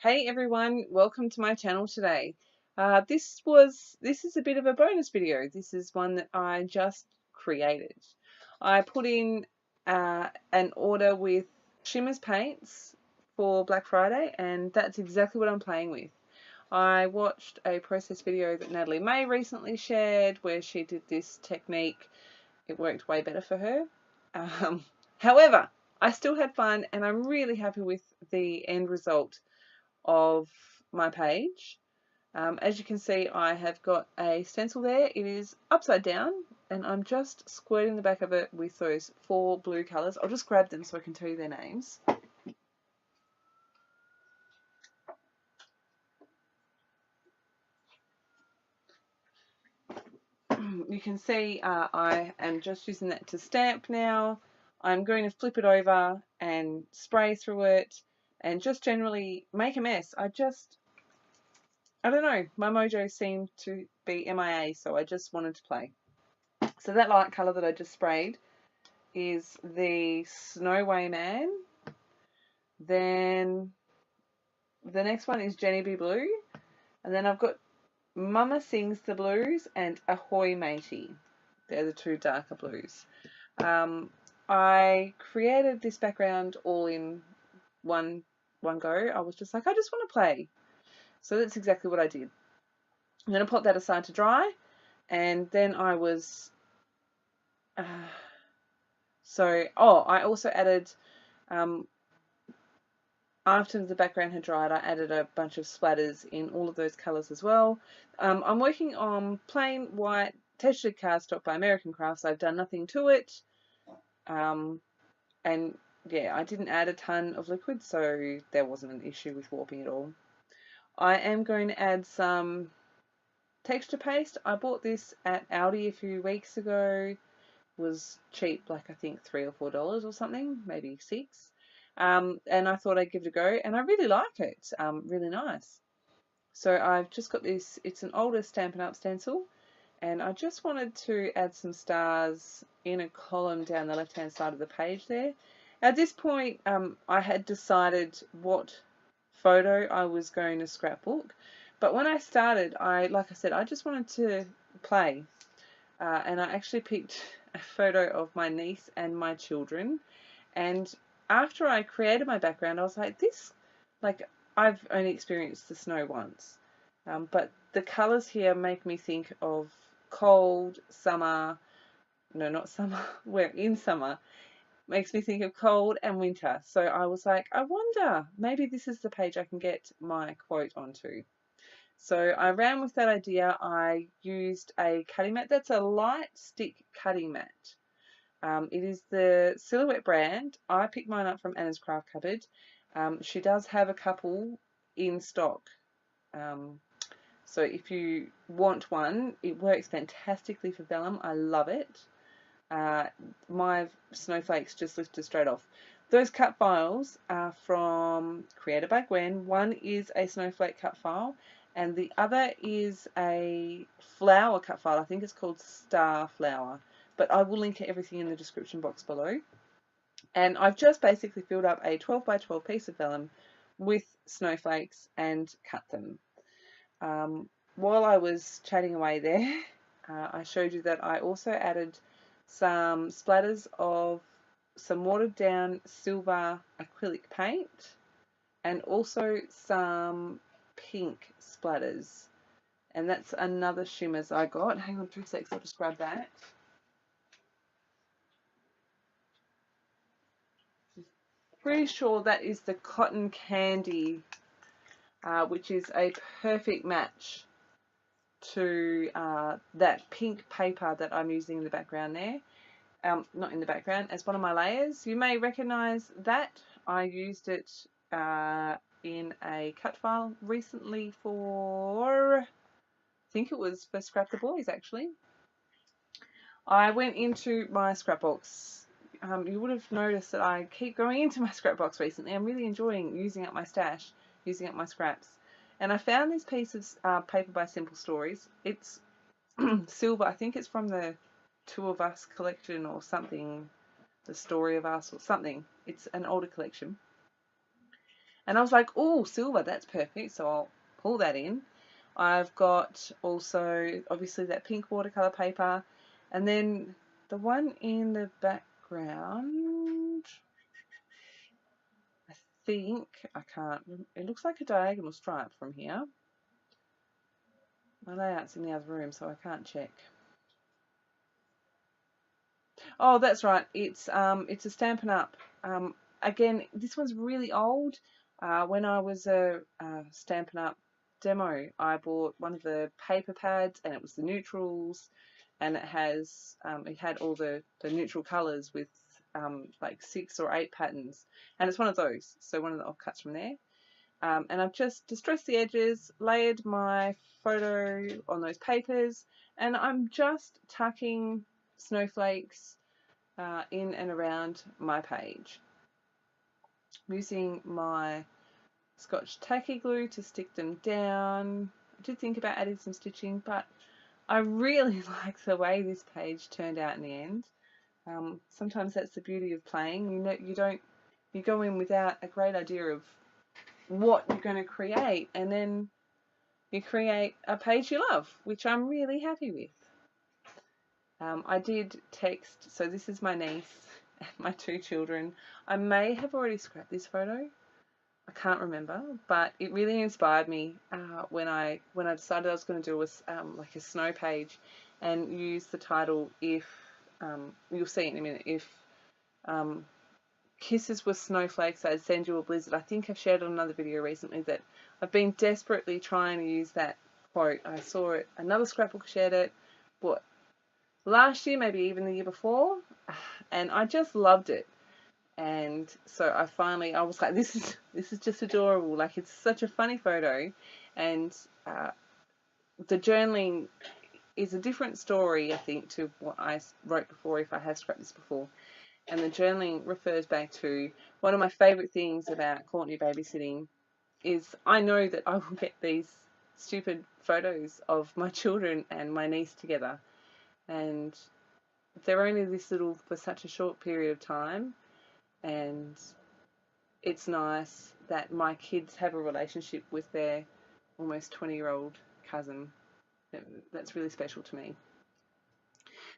Hey everyone, welcome to my channel today. This is a bit of a bonus video. This is one that I just created. I put in an order with Shimmerz paints for Black Friday, and that's exactly what I'm playing with. I watched a process video that Natalie May recently shared where she did this technique. It worked way better for her. Um, However, I still had fun and I'm really happy with the end result of my page. As you can see, I have got a stencil there. It is upside down and I'm just squirting the back of it with those 4 blue colours. I'll just grab them so I can tell you their names. You can see I am just using that to stamp now. I'm going to flip it over and spray through it and just generally make a mess. I don't know, my mojo seemed to be MIA, so I just wanted to play. So that light colour that I just sprayed is the Snow Man. Then the next one is Jenny B Blue. And then I've got Mama Sings the Blues and Ahoy Matey. They're the 2 darker blues. I created this background all in one go. I was just like, I just want to play. So that's exactly what I did. I'm going to pop that aside to dry. And then I was... I also added... after the background had dried, I added a bunch of splatters in all of those colours as well. I'm working on plain white textured cardstock by American Crafts. I've done nothing to it. And yeah, I didn't add a ton of liquid, so there wasn't an issue with warping at all. I am going to add some texture paste. I bought this at Aldi a few weeks ago. It was cheap, like I think $3 or $4 or something, maybe 6. And I thought I'd give it a go, and I really like it. Really nice. So I've just got this, it's an older Stampin' Up stencil, and I just wanted to add some stars in a column down the left hand side of the page there. At this point, I had decided what photo I was going to scrapbook, but when I started, like I said, I just wanted to play, and I actually picked a photo of my niece and my children. And after I created my background, I was like, I've only experienced the snow once, but the colors here make me think of cold summer. No, not summer. We're in summer. Makes me think of cold and winter. So I was like, I wonder, maybe this is the page I can get my quote onto. So I ran with that idea. I used a cutting mat. That's a light stick cutting mat. It is the Silhouette brand. I picked mine up from Anna's Craft Cupboard. She does have a couple in stock. So if you want one, it works fantastically for vellum. I love it. My Snowflakes just lifted straight off. Those cut files are from Created by Gwen. One is a snowflake cut file, and the other is a flower cut file. I think it's called Star Flower, but I will link everything in the description box below. And I've just basically filled up a 12 by 12 piece of vellum with snowflakes and cut them. While I was chatting away there, I showed you that I also added some splatters of some watered down silver acrylic paint and also some pink splatters. And that's another Shimmerz I got. Hang on 2 seconds, I'll just grab that. Pretty sure that is the Cotton Candy, which is a perfect match to that pink paper that I'm using in the background there. Not in the background, as one of my layers. You may recognize that. I used it in a cut file recently for, I think it was for Scrap the Boys actually. I went into my scrapbooks. You would have noticed that I keep going into my scrapbox recently. I'm really enjoying using up my stash, using up my scraps. And I found this piece of paper by Simple Stories. It's silver. I think it's from the Two of Us collection or something, the Story of Us or something. It's an older collection. And I was like, oh, silver, that's perfect. So I'll pull that in. I've got also obviously that pink watercolor paper, and then the one in the background, I think, I can't, it looks like a diagonal stripe from here. My layout's in the other room, so I can't check. Oh, that's right. It's a Stampin' Up. Again, this one's really old. When I was a Stampin' Up demo, I bought one of the paper pads, and it was the neutrals, and it had all the neutral colors with like 6 or 8 patterns, and it's one of those. So one of the offcuts from there. And I've just distressed the edges, layered my photo on those papers, and I'm just tucking snowflakes in and around my page. I'm using my Scotch tacky glue to stick them down. I did think about adding some stitching, but I really like the way this page turned out in the end. Sometimes that's the beauty of playing. You go in without a great idea of what you're going to create, and then you create a page you love, which I'm really happy with. I did text, so this is my niece and my 2 children. I may have already scrapped this photo. I can't remember, but it really inspired me when I decided I was going to do like a snow page and use the title, if you'll see it in a minute, if kisses were snowflakes, I'd send you a blizzard. I think I've shared on another video recently that I've been desperately trying to use that quote. I saw it, another scrapbook shared it, what, last year, maybe even the year before, and I just loved it. And so I was like, this is just adorable. Like, it's such a funny photo, and the journaling is a different story, I think, to what I wrote before, if I have scrapped this before. And the journaling refers back to one of my favourite things about Courtney babysitting is I know that I will get these stupid photos of my children and my niece together, and they're only this little for such a short period of time, and it's nice that my kids have a relationship with their almost 20-year-old cousin. That's really special to me.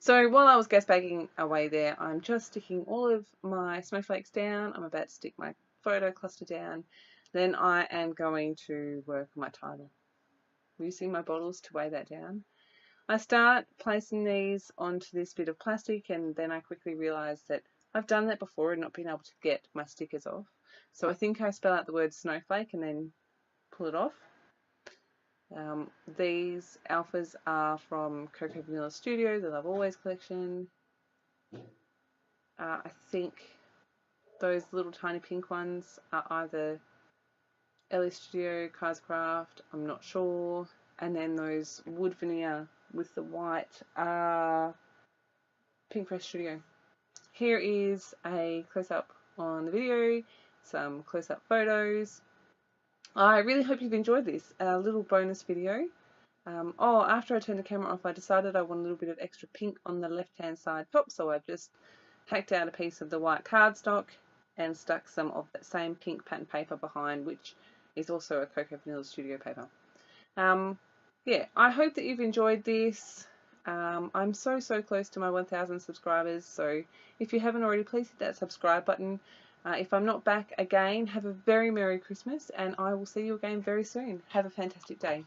So while I was guest bagging away there, I'm just sticking all of my snowflakes down. I'm about to stick my photo cluster down. Then I am going to work on my title. I'm using my bottles to weigh that down. I start placing these onto this bit of plastic, and then I quickly realise that I've done that before and not been able to get my stickers off. So I think I spell out the word snowflake and then pull it off. These alphas are from Cocoa Vanilla Studio, the Love Always collection. I think those little tiny pink ones are either Ellie Studio, Craft, I'm not sure. And then those wood veneer with the white are Pink Fresh Studio. Here is a close-up on the video, some close-up photos. I really hope you've enjoyed this, a little bonus video. After I turned the camera off, I decided I want a little bit of extra pink on the left-hand side top, so I've just hacked out a piece of the white cardstock and stuck some of that same pink pattern paper behind, which is also a Cocoa Vanilla Studio paper. Yeah, I hope that you've enjoyed this. I'm so close to my 1,000 subscribers, so if you haven't already, please hit that subscribe button. If I'm not back again, have a very Merry Christmas, and I will see you again very soon. Have a fantastic day.